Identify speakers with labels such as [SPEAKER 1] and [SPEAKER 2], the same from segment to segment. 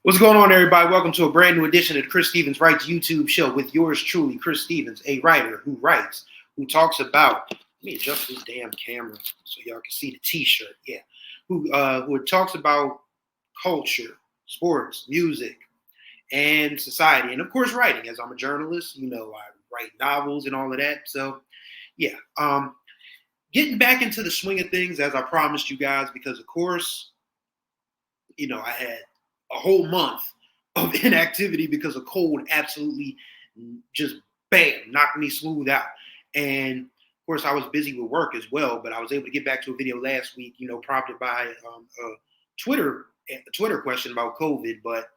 [SPEAKER 1] What's going on, everybody? Welcome to a brand new edition of the Chris Stevens Writes YouTube show with yours truly, Chris Stevens, a writer who writes, who talks about, let me adjust this damn camera so y'all can see the t-shirt, who talks about culture, sports, music, and society, and of course writing. As I'm a journalist, I write novels and all of that. So yeah, getting back into the swing of things as I promised you guys, because of course, I had a whole month of inactivity because a cold absolutely just bam knocked me smooth out. And of course, I was busy with work as well, but I was able to get back to a video last week, prompted by a Twitter question about COVID. But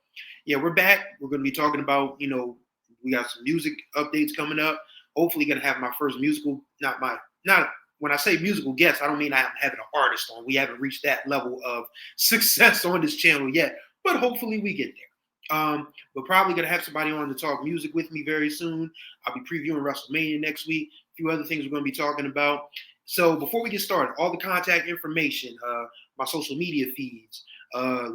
[SPEAKER 1] yeah, we're back. We're going to be talking about, we got some music updates coming up. Hopefully, going to have my first musical, not when I say musical guest, I don't mean I'm having an artist on. We haven't reached that level of success on this channel yet, but hopefully we get there. We're probably going to have somebody on to talk music with me very soon. I'll be previewing WrestleMania next week. A few other things we're going to be talking about. So before we get started, all the contact information, my social media feeds,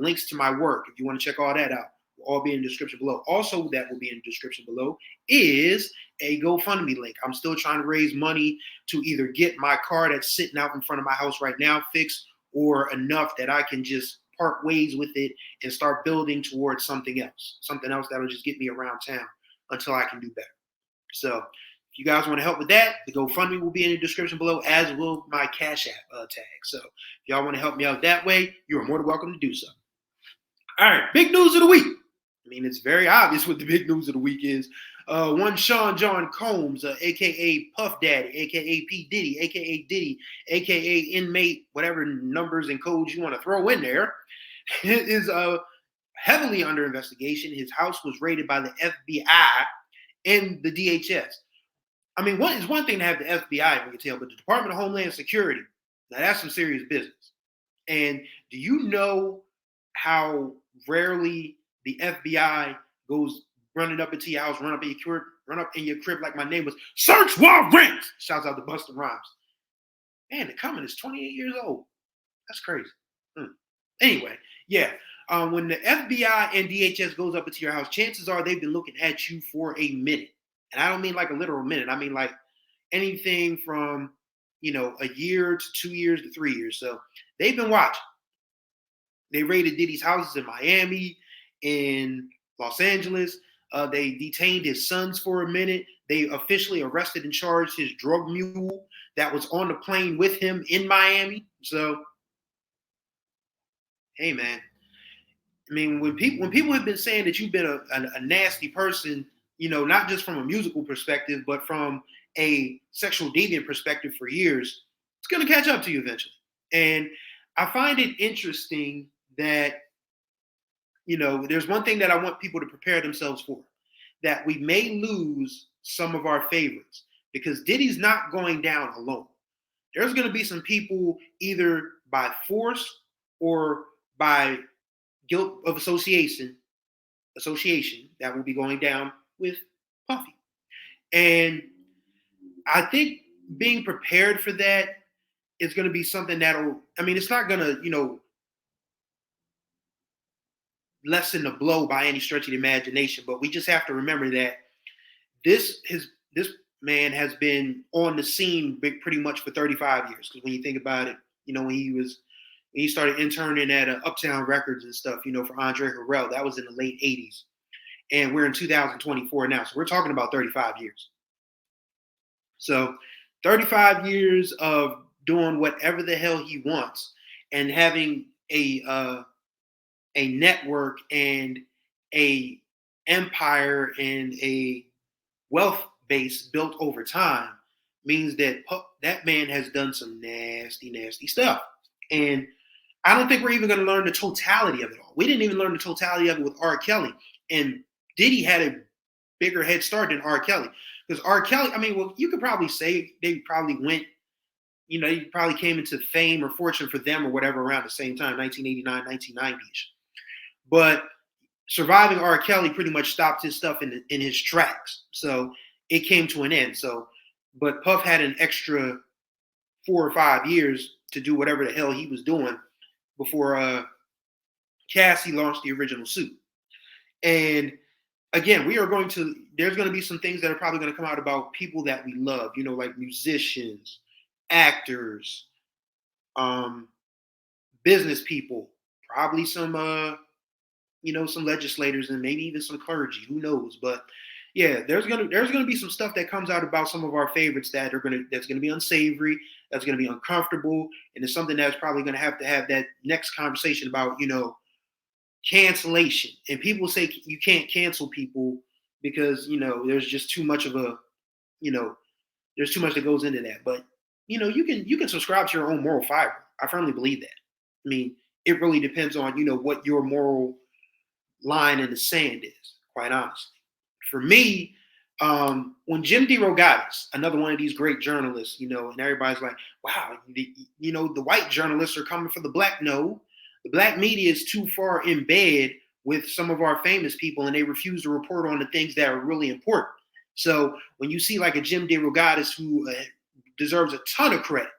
[SPEAKER 1] links to my work, if you want to check all that out, will all be in the description below. Also, that will be in the description below is a GoFundMe link. I'm still trying to raise money to either get my car that's sitting out in front of my house right now fixed, or enough that I can just part ways with it and start building towards something else that'll just get me around town until I can do better. So if you guys want to help with that, the GoFundMe will be in the description below, as will my Cash App tag. So if y'all want to help me out that way, you are more than welcome to do so. All right, big news of the week. I mean, it's very obvious what the big news of the week is. One Sean John Combs, a.k.a. Puff Daddy, a.k.a. P. Diddy, a.k.a. Diddy, a.k.a. inmate, whatever numbers and codes you want to throw in there, is heavily under investigation. His house was raided by the FBI and the DHS. I mean, it's one thing to have the FBI, we can tell, but the Department of Homeland Security, now that's some serious business. And do you know how rarely the FBI goes running up into your house, run up in your crib like my name was Search Warrant? Shouts out to Busta Rhymes. Man, the comment is 28 years old. That's crazy. Anyway, yeah. When the FBI and DHS goes up into your house, chances are they've been looking at you for a minute. And I don't mean like a literal minute. I mean like anything from, a year to 2 years to 3 years. So they've been watching. They raided Diddy's houses in Miami, in Los Angeles. They detained his sons for a minute. They officially arrested and charged his drug mule that was on the plane with him in Miami. So, hey, man. I mean, when people have been saying that you've been a nasty person, not just from a musical perspective, but from a sexual deviant perspective for years, it's going to catch up to you eventually. And I find it interesting that, there's one thing that I want people to prepare themselves for, that we may lose some of our favorites, because Diddy's not going down alone. There's going to be some people either by force or by guilt of association that will be going down with Puffy. And I think being prepared for that is going to be something it's not going to, lessen the blow by any stretch of the imagination, but we just have to remember that this man has been on the scene pretty much for 35 years. Because when you think about it, when he started interning at Uptown Records and stuff, for Andre Harrell, that was in the late 80s. And we're in 2024 now. So we're talking about 35 years. So 35 years of doing whatever the hell he wants and having a network and a empire and a wealth base built over time means that that man has done some nasty, nasty stuff. And I don't think we're even going to learn the totality of it all. We didn't even learn the totality of it with R. Kelly. And Diddy had a bigger head start than R. Kelly. Because R. Kelly, you could probably say they probably went, he probably came into fame or fortune for them or whatever around the same time, 1989, 1990-ish. But surviving R. Kelly pretty much stopped his stuff in his tracks. So it came to an end. So, but Puff had an extra 4 or 5 years to do whatever the hell he was doing before Cassie launched the original suit. And again, we are going to, there's going to be some things that are probably going to come out about people that we love, like musicians, actors, um, business people, probably some legislators and maybe even some clergy, who knows? But yeah, there's gonna be some stuff that comes out about some of our favorites that's gonna be unsavory, that's gonna be uncomfortable, and it's something that's probably gonna have to have that next conversation about cancellation. And people say you can't cancel people because there's just too much of a you know there's too much that goes into that. But you can subscribe to your own moral fiber. I firmly believe that. I mean, it really depends on what your moral line in the sand is, quite honestly. For me, when Jim DeRogatis, another one of these great journalists, and everybody's like, wow, the white journalists are coming for the black. No, the black media is too far in bed with some of our famous people and they refuse to report on the things that are really important. So when you see like a Jim DeRogatis who deserves a ton of credit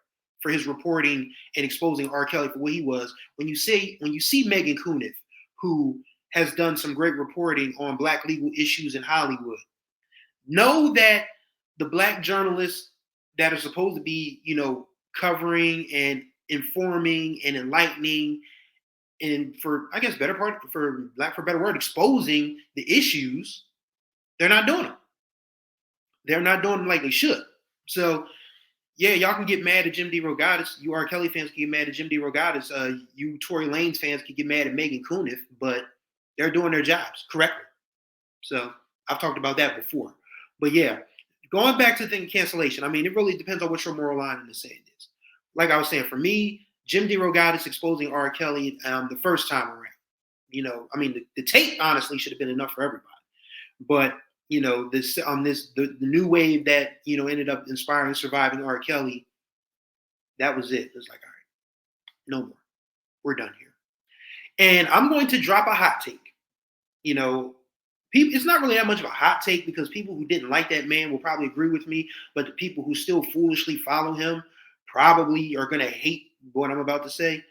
[SPEAKER 1] for his reporting and exposing R. Kelly for what he was, when you see Megan Kuniff, who has done some great reporting on black legal issues in Hollywood, know that the black journalists that are supposed to be, covering and informing and enlightening and for, I guess, for lack of a better word, exposing the issues, they're not doing them. They're not doing them like they should. So yeah, y'all can get mad at Jim DeRogatis. You R. Kelly fans can get mad at Jim DeRogatis. You Tory Lanez fans can get mad at Megan Kuniff, but they're doing their jobs correctly. So I've talked about that before. But yeah, going back to the thing of cancellation, I mean, it really depends on what your moral line in the sand is. Like I was saying, for me, Jim DeRogatis exposing R. Kelly the first time around. I mean, the tape honestly should have been enough for everybody. But the new wave that ended up inspiring and surviving R. Kelly, that was it. It was like, all right, no more. We're done here. And I'm going to drop a hot take. People, it's not really that much of a hot take because people who didn't like that man will probably agree with me, but the people who still foolishly follow him probably are going to hate what I'm about to say.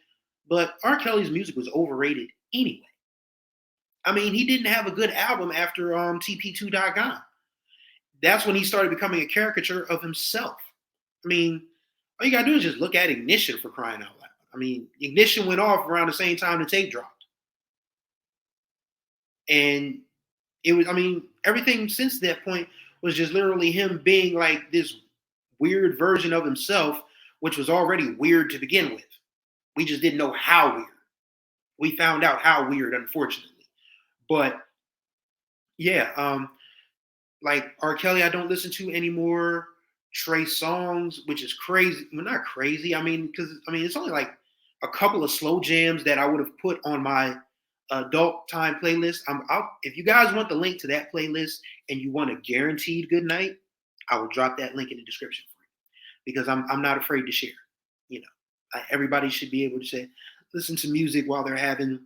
[SPEAKER 1] But R. Kelly's music was overrated anyway. I mean, he didn't have a good album after TP2.com. That's when he started becoming a caricature of himself. I mean, all you gotta do is just look at Ignition, for crying out loud. I mean, Ignition went off around the same time the tape dropped. And everything since that point was just literally him being like this weird version of himself, which was already weird to begin with. We just didn't know how weird. We found out how weird, unfortunately. But yeah, like R. Kelly, I don't listen to anymore. Trey Songs, which is crazy. Well, not crazy. Because it's only like a couple of slow jams that I would have put on my adult time playlist. If you guys want the link to that playlist and you want a guaranteed good night, I will drop that link in the description for you because I'm not afraid to share. Everybody should be able to listen to music while they're having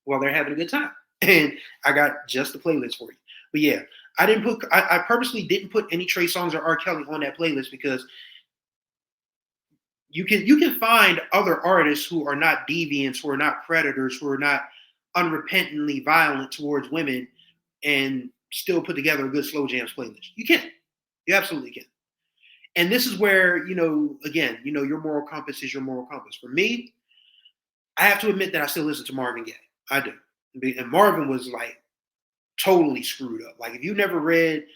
[SPEAKER 1] a good time. And I got just the playlist for you. But yeah, I purposely didn't put any Trey Songs or R. Kelly on that playlist because you can find other artists who are not deviants, who are not predators, who are not unrepentantly violent towards women, and still put together a good slow jams playlist. You can. You absolutely can. And this is where, again, your moral compass is your moral compass. For me, I have to admit that I still listen to Marvin Gaye. I do. And Marvin was like totally screwed up. Like if you never read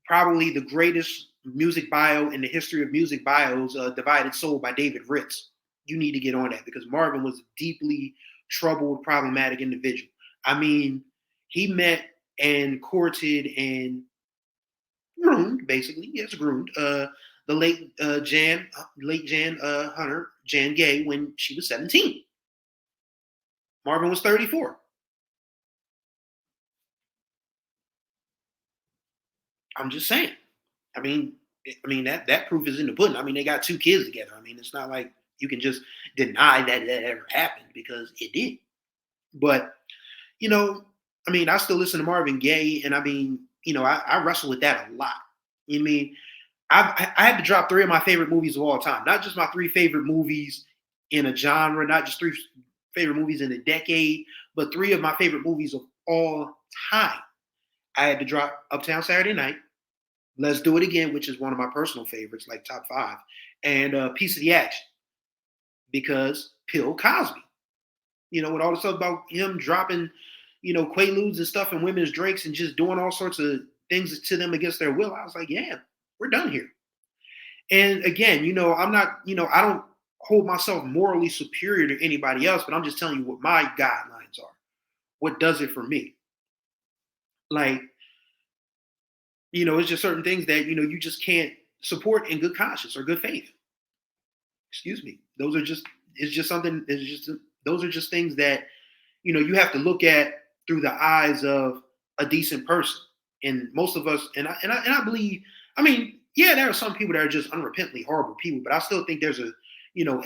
[SPEAKER 1] probably the greatest music bio in the history of music bios, Divided Soul by David Ritz, you need to get on that because Marvin was a deeply troubled, problematic individual. I mean, he met and courted and groomed, basically, groomed the late Jan Hunter, Jan Gay, when she was 17. Marvin was 34. I'm just saying. I mean that proof is in the pudding. I mean, they got 2 kids together. I mean, it's not like you can just deny that ever happened because it did. But I still listen to Marvin Gaye, and I wrestle with that a lot. I had to drop 3 of my favorite movies of all time, not just my 3 favorite movies in a genre, not just 3 favorite movies in a decade, but 3 of my favorite movies of all time. I had to drop Uptown Saturday Night, Let's Do It Again, which is one of my personal favorites, like top five, and Piece of the Action, because Bill Cosby. With all the stuff about him dropping, quaaludes and stuff and women's drinks and just doing all sorts of things to them against their will. I was like, yeah, we're done here. And again, I'm not, I don't hold myself morally superior to anybody else, but I'm just telling you what my guidelines are. What does it for me? Like, it's just certain things that, you just can't support in good conscience or good faith. Excuse me. Those are just, it's just something, those are just things that, you have to look at through the eyes of a decent person. And most of us, and I believe, yeah, there are some people that are just unrepentantly horrible people, but I still think there's a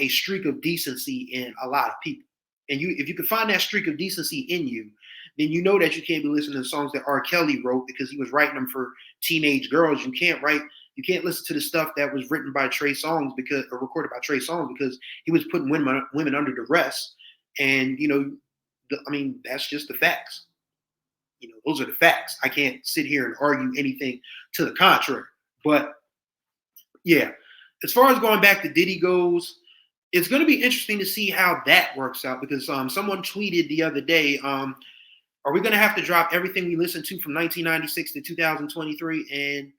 [SPEAKER 1] streak of decency in a lot of people. And if you can find that streak of decency in you, then you know that you can't be listening to songs that R. Kelly wrote because he was writing them for teenage girls. You can't listen to the stuff that was written by Trey Songz or recorded by Trey Songz because he was putting women under duress. And that's just the facts. Those are the facts. I can't sit here and argue anything to the contrary. But yeah, as far as going back to Diddy goes, it's going to be interesting to see how that works out because someone tweeted the other day, are we going to have to drop everything we listened to from 1996 to 2023? And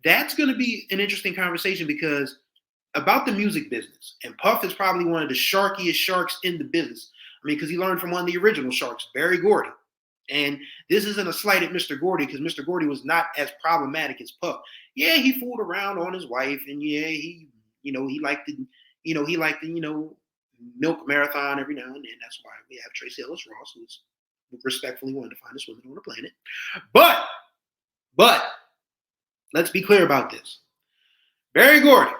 [SPEAKER 1] that's going to be an interesting conversation because about the music business, and Puff is probably one of the sharkiest sharks in the business. Because he learned from one of the original sharks, Berry Gordy. And this isn't a slight at Mr. Gordy because Mr. Gordy was not as problematic as Puff. Yeah, he fooled around on his wife, and yeah, he liked to, milk marathon every now and then. That's why we have Tracee Ellis Ross, who's respectfully one of the finest women on the planet. But let's be clear about this. Berry Gordy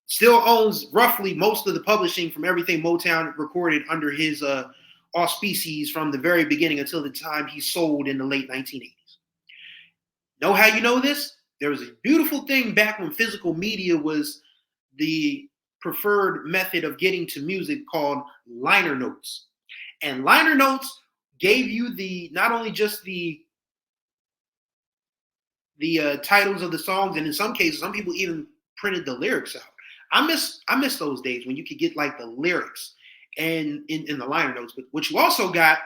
[SPEAKER 1] still owns roughly most of the publishing from everything Motown recorded under his auspices from the very beginning until the time he sold in the late 1980s. Know how you know this? There was a beautiful thing back when physical media was the preferred method of getting to music called liner notes. And liner notes gave you not only just the titles of the songs, and in some cases, some people even printed the lyrics out. I miss those days when you could get like the lyrics and in the liner notes. But what you also got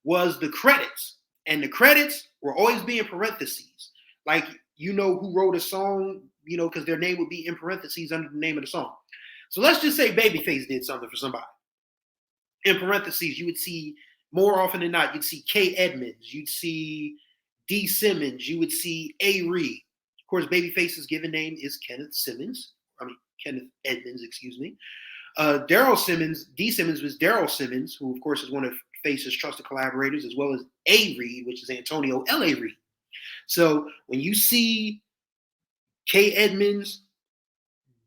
[SPEAKER 1] was the credits. And the credits were always being parentheses. Like, who wrote a song, because their name would be in parentheses under the name of the song. So let's just say Babyface did something for somebody. In parentheses, you would see, more often than not, you'd see K. Edmonds, you'd see D. Simmons, you would see A. Reed. Of course, Babyface's given name is Kenneth Edmonds, excuse me. Daryl Simmons, D. Simmons was Daryl Simmons, who of course is one of Face's trusted collaborators, as well as A. Reed, which is Antonio L.A. Reed. So when you see K. Edmonds,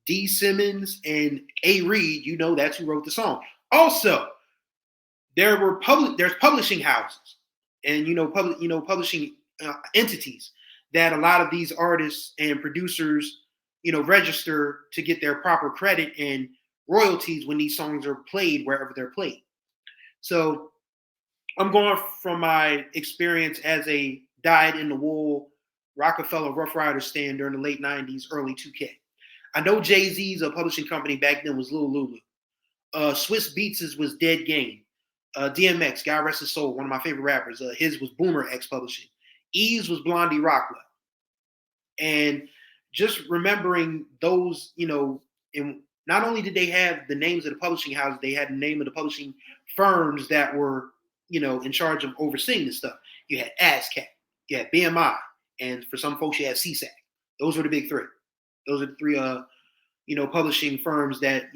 [SPEAKER 1] D. Simmons, and A. Reed, that's who wrote the song. Also, there's publishing houses and publishing entities that a lot of these artists and producers register to get their proper credit and royalties when these songs are played wherever they're played. So I'm going from my experience as a dyed-in-the-wool Rockefeller Rough Rider stand during the late 90s, early 2K. I know Jay-Z's publishing company back then was Lil Lulu. Swiss Beats' was Dead Game. DMX, God rest his soul, one of my favorite rappers. His was Boomer X Publishing. Ease was Blondie Rockwell. And just remembering those, and not only did they have the names of the publishing houses, they had the name of the publishing firms that were, in charge of overseeing this stuff. You had ASCAP, you had BMI, and for some folks, you had CSAC. Those were the big three. Those are the three, publishing firms that,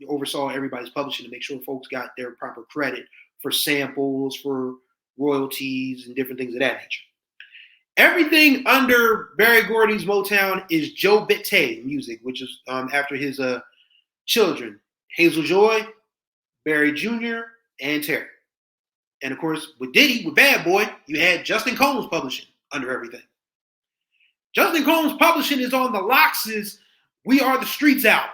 [SPEAKER 1] oversaw everybody's publishing to make sure folks got their proper credit for samples, for royalties, and different things of that nature. Everything under Berry Gordy's Motown is Joe Bette music, which is after his children, Hazel Joy, Barry Jr., and Terry. And of course, with Diddy, with Bad Boy, you had Justin Combs publishing under everything. Justin Combs publishing is on the Lox's We Are the Streets album.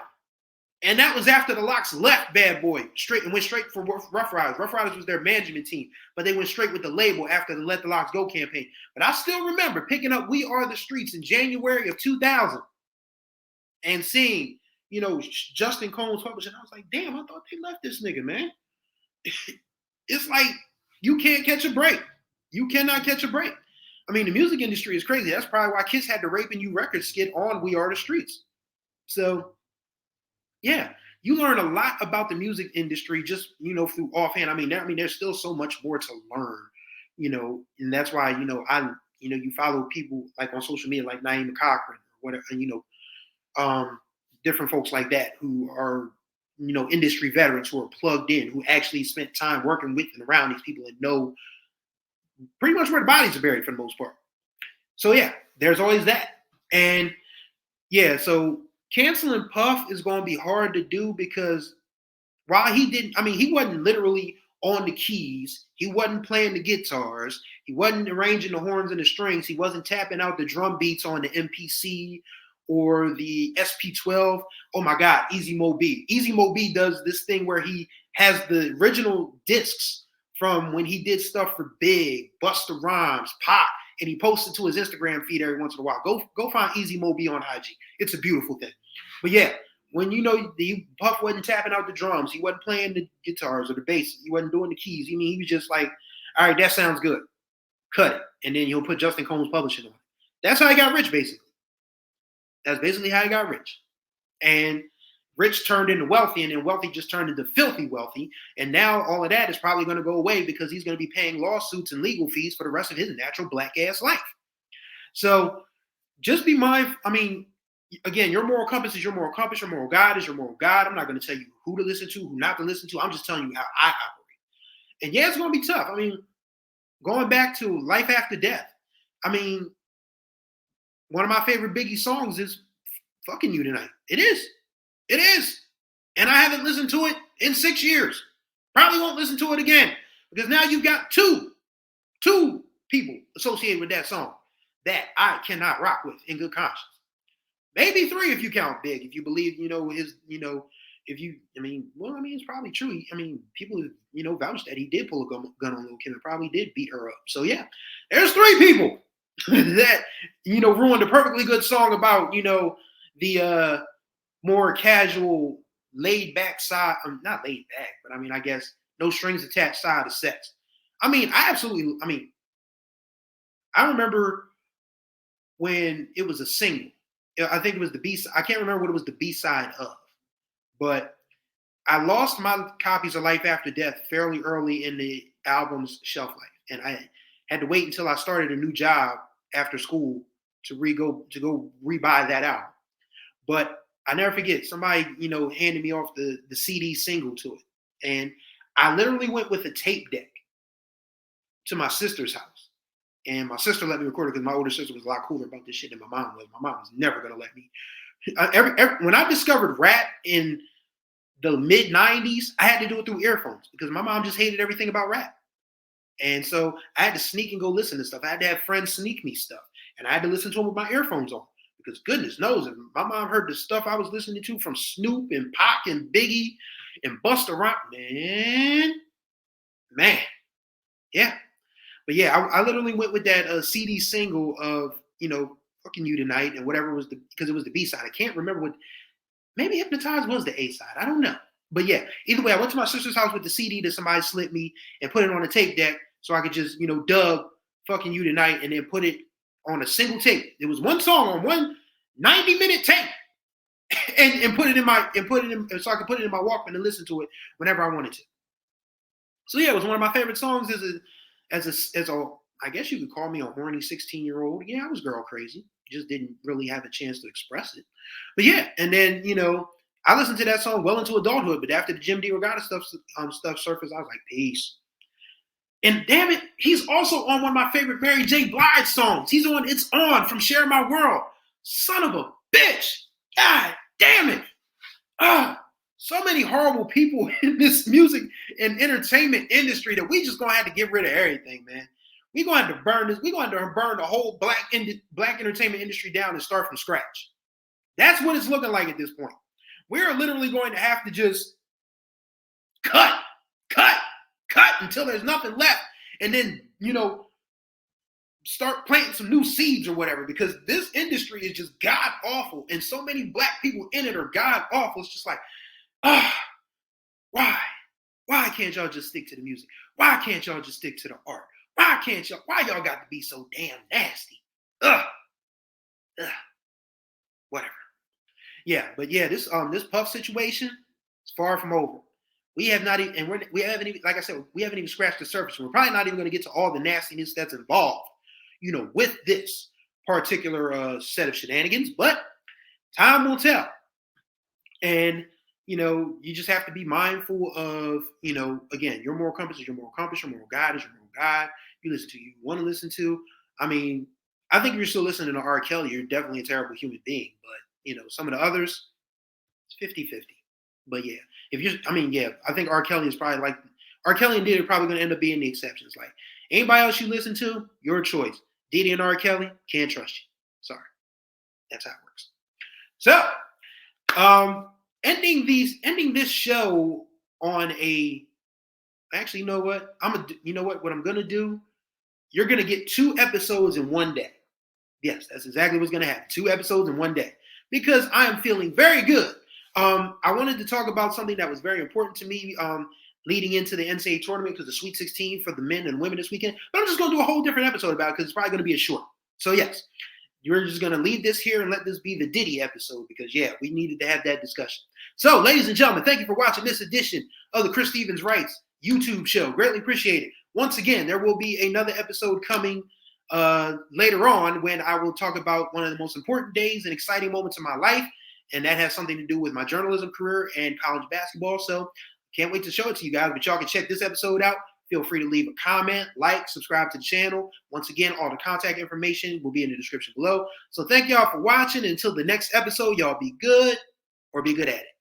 [SPEAKER 1] And that was after the Locks left Bad Boy straight and went straight for Rough Riders. Rough Riders was their management team, but they went straight with the label after the Let the Locks Go campaign. But I still remember picking up We Are the Streets in January of 2000 and seeing, Justin Combs publishing. I was like, damn, I thought they left this nigga, man. It's like you can't catch a break. You cannot catch a break. I mean, the music industry is crazy. That's probably why Kiss had the Raping You record skit on We Are the Streets. So, yeah, you learn a lot about the music industry just, through offhand. I mean, there's still so much more to learn, and that's why, you follow people like on social media, like Naeem Cochran or whatever, different folks like that who are, industry veterans who are plugged in, who actually spent time working with and around these people and know pretty much where the bodies are buried for the most part. So yeah, there's always that. And yeah, so canceling Puff is going to be hard to do because while he wasn't literally on the keys, he wasn't playing the guitars, he wasn't arranging the horns and the strings, he wasn't tapping out the drum beats on the MPC or the SP12. Oh my God, Easy Mo B. Easy Mo B does this thing where he has the original discs from when he did stuff for Big, Busta Rhymes, Pac, and he posts it to his Instagram feed every once in a while. Go find Easy Mo B on IG. It's a beautiful thing. But yeah, when Puff wasn't tapping out the drums, he wasn't playing the guitars or the bass, he wasn't doing the keys. He was just like, all right, that sounds good. Cut it. And then he'll put Justin Combs publishing on it. That's how he got rich, basically. That's basically how he got rich. And rich turned into wealthy, and then wealthy just turned into filthy wealthy. And now all of that is probably going to go away because he's going to be paying lawsuits and legal fees for the rest of his natural black ass life. So just be mindful. I mean, again, your moral compass is your moral compass. Your moral guide is your moral guide. I'm not going to tell you who to listen to, who not to listen to. I'm just telling you how I operate. And yeah, it's going to be tough. I mean, going back to Life After Death, I mean, one of my favorite Biggie songs is Fucking You Tonight. It is. It is. And I haven't listened to it in 6 years. Probably won't listen to it again because now you've got two people associated with that song that I cannot rock with in good conscience. Maybe 3 if you count Big, if you believe, it's probably true. I mean, people, vouch that he did pull a gun on Lil' Kim and probably did beat her up. So yeah, there's 3 people that, ruined a perfectly good song about, the more casual, laid back side, not laid back, but I guess no strings attached side of sex. I remember when it was a single. I think it was the B-side. I can't remember what it was the B-side of, but I lost my copies of Life After Death fairly early in the album's shelf life. And I had to wait until I started a new job after school to go rebuy that album. But I never forget, somebody, handed me off the CD single to it. And I literally went with a tape deck to my sister's house. And my sister let me record it because my older sister was a lot cooler about this shit than my mom was. My mom was never going to let me. When I discovered rap in the mid-90s, I had to do it through earphones because my mom just hated everything about rap. And so I had to sneak and go listen to stuff. I had to have friends sneak me stuff. And I had to listen to them with my earphones on. Because goodness knows, if my mom heard the stuff I was listening to from Snoop and Pac and Biggie and Busta Rhymes, man, yeah. But yeah, I literally went with that CD single of, Fucking You Tonight and whatever was because it was the B-side. I can't remember maybe Hypnotized was the A-side. I don't know. But yeah, either way, I went to my sister's house with the CD that somebody slipped me and put it on a tape deck so I could just, dub Fucking You Tonight and then put it on a single tape. There was one song on one 90-minute tape and put it in so I could put it in my Walkman and listen to it whenever I wanted to. So yeah, it was one of my favorite songs as a I guess you could call me a horny 16-year-old. Yeah, I was girl crazy. Just didn't really have a chance to express it. But yeah, and then, I listened to that song well into adulthood, but after the Jim DeRogatis stuff surfaced, I was like, peace. And damn it, he's also on one of my favorite Mary J. Blige songs. He's on It's On from Share My World. Son of a bitch. God damn it. So many horrible people in this music and entertainment industry that we just going to have to get rid of everything, man. We're going to have to burn this. We're going to burn the whole black entertainment industry down and start from scratch. That's what it's looking like at this point. we're literally going to have to just cut, cut, cut until there's nothing left. And then, start planting some new seeds or whatever, because this industry is just god awful. And so many black people in it are god awful. It's just like, why? Why can't y'all just stick to the music? Why can't y'all just stick to the art? Why y'all got to be so damn nasty? Ugh. Whatever. Yeah, but yeah, this Puff situation is far from over. We have not even, and we haven't even, like I said, we haven't even scratched the surface. We're probably not even going to get to all the nastiness that's involved, with this particular set of shenanigans. But time will tell. And you just have to be mindful of, again, your moral compass is your moral compass, your moral guide is your moral guide. You listen to who you want to listen to. I mean, I think if you're still listening to R. Kelly, you're definitely a terrible human being. But, some of the others, it's 50-50. But yeah, I think R. Kelly is probably R. Kelly and Diddy are probably going to end up being the exceptions. Like, anybody else you listen to, your choice. Diddy and R. Kelly, can't trust you. Sorry. That's how it works. So, ending this show on actually, you know what? What I'm gonna do? You're gonna get 2 episodes in one day. Yes, that's exactly what's gonna happen. 2 episodes in one day. Because I am feeling very good. I wanted to talk about something that was very important to me leading into the NCAA tournament, because the Sweet 16 for the men and women this weekend. But I'm just gonna do a whole different episode about it, because it's probably gonna be a short. So yes. You're just going to leave this here and let this be the Diddy episode, because, yeah, we needed to have that discussion. So, ladies and gentlemen, thank you for watching this edition of the Chris Stevens Writes YouTube show. Greatly appreciate it. Once again, there will be another episode coming later on, when I will talk about one of the most important days and exciting moments of my life, and that has something to do with my journalism career and college basketball. So, can't wait to show it to you guys, but y'all can check this episode out. Feel free to leave a comment, subscribe to the channel. Once again, all the contact information will be in the description below. So thank y'all for watching. Until the next episode, y'all be good or be good at it.